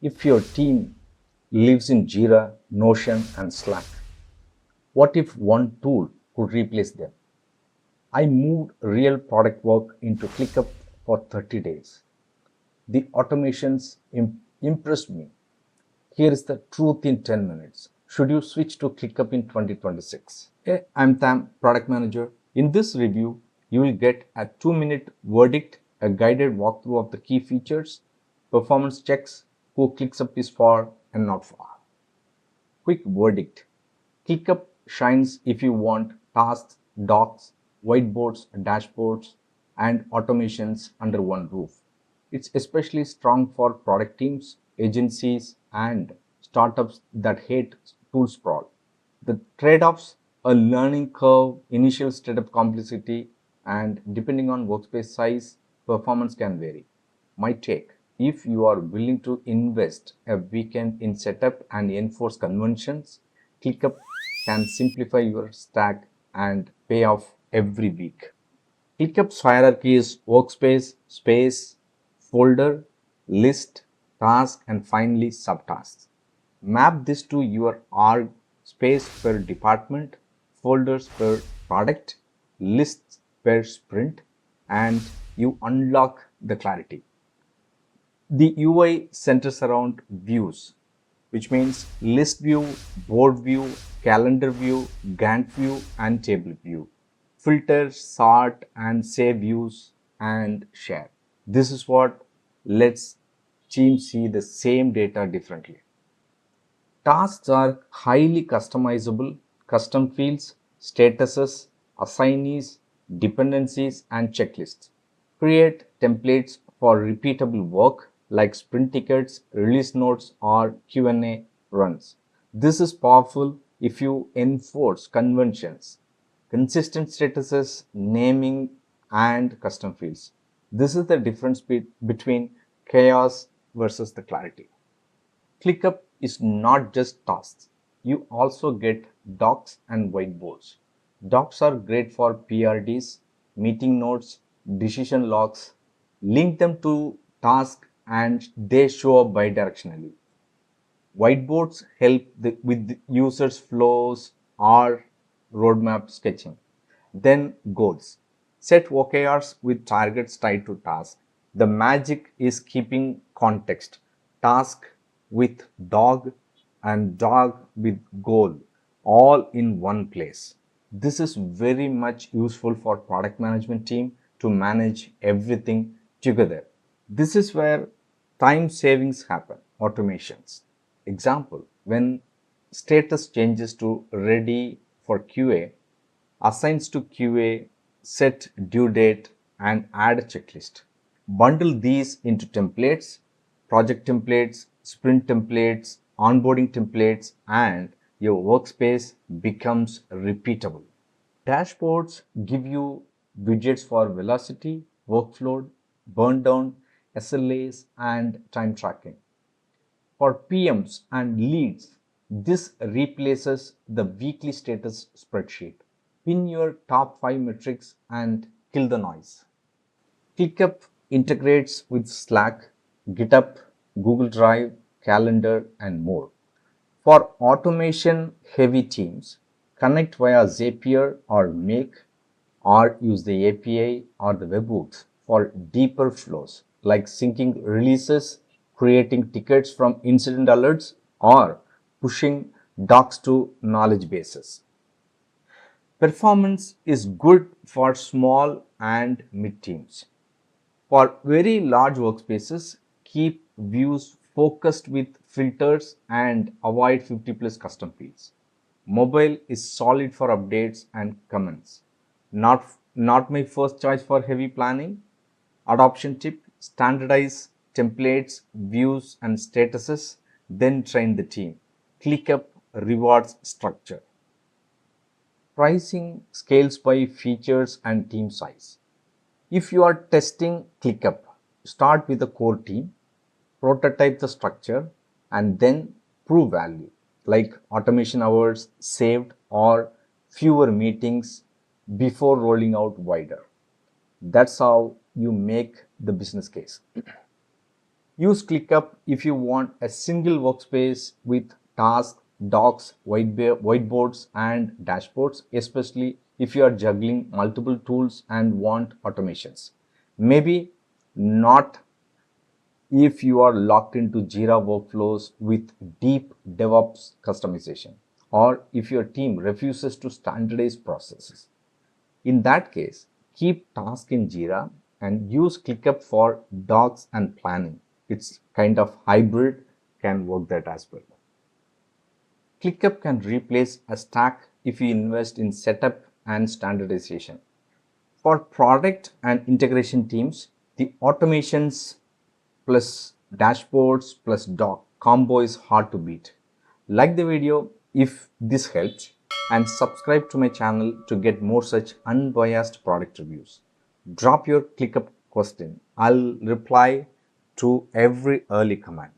If your team lives in Jira, Notion, and Slack, what if one tool could replace them? I moved real product work into ClickUp for 30 days. The automations impressed me. Here is the truth in 10 minutes. Should you switch to ClickUp in 2026? Hey, I'm Tam, product manager. In this review, you will get a 2-minute verdict, a guided walkthrough of the key features, performance checks, who ClickUp is for and not for. Quick verdict. ClickUp shines if you want tasks, docs, whiteboards, dashboards, and automations under one roof. It's especially strong for product teams, agencies, and startups that hate tool sprawl. The trade-offs: a learning curve, initial startup complexity, and depending on workspace size, performance can vary. My take: if you are willing to invest a weekend in setup and enforce conventions, ClickUp can simplify your stack and pay off every week. ClickUp's hierarchy is workspace, space, folder, list, task, and finally subtasks. Map this to your org: space per department, folders per product, lists per sprint, and you unlock the clarity. The UI centers around views, which means list view, board view, calendar view, Gantt view, and table view. Filter, sort, and save views and share. This is what lets teams see the same data differently. Tasks are highly customizable: custom fields, statuses, assignees, dependencies, and checklists. Create templates for repeatable work like sprint tickets, release notes, or Q&A runs. This is powerful if you enforce conventions, consistent statuses, naming, and custom fields. This is the difference between chaos versus the clarity. ClickUp is not just tasks. You also get docs and whiteboards. Docs are great for PRDs, meeting notes, decision logs. Link them to tasks and they show up bidirectionally. Whiteboards help with users' flows or roadmap sketching. Then goals. Set OKRs with targets tied to tasks. The magic is keeping context. Task with dog and dog with goal all in one place. This is very much useful for product management team to manage everything together. This is where time savings happen. Automations. Example: when status changes to ready for QA, assigns to QA, set due date, and add a checklist. Bundle these into templates, project templates, sprint templates, onboarding templates, and your workspace becomes repeatable. Dashboards give you widgets for velocity, workflow, burn down, SLAs, and time tracking. For PMs and leads, this replaces the weekly status spreadsheet. Pin your top 5 metrics and kill the noise. ClickUp integrates with Slack, GitHub, Google Drive, Calendar, and more. For automation heavy teams, connect via Zapier or Make, or use the API or the webhooks for deeper flows like syncing releases, creating tickets from incident alerts, or pushing docs to knowledge bases. Performance is good for small and mid teams. For very large workspaces, keep views focused with filters and avoid 50 plus custom fields. Mobile is solid for updates and comments. Not my first choice for heavy planning. Adoption tip: standardize templates, views, and statuses, then train the team. ClickUp rewards structure. Pricing scales by features and team size. If you are testing ClickUp, start with the core team, prototype the structure, and then prove value like automation hours saved or fewer meetings before rolling out wider. That's how you make the business case. Use ClickUp if you want a single workspace with tasks, docs, whiteboards, and dashboards, especially if you are juggling multiple tools and want automations. Maybe not if you are locked into Jira workflows with deep DevOps customization, or if your team refuses to standardize processes. In that case, keep tasks in Jira and use ClickUp for docs and planning. It's kind of hybrid, can work that as well. ClickUp can replace a stack if you invest in setup and standardization. For product and integration teams, the automations plus dashboards plus doc combo is hard to beat. Like the video if this helps, and subscribe to my channel to get more such unbiased product reviews. Drop your ClickUp question. I'll reply to every early comment.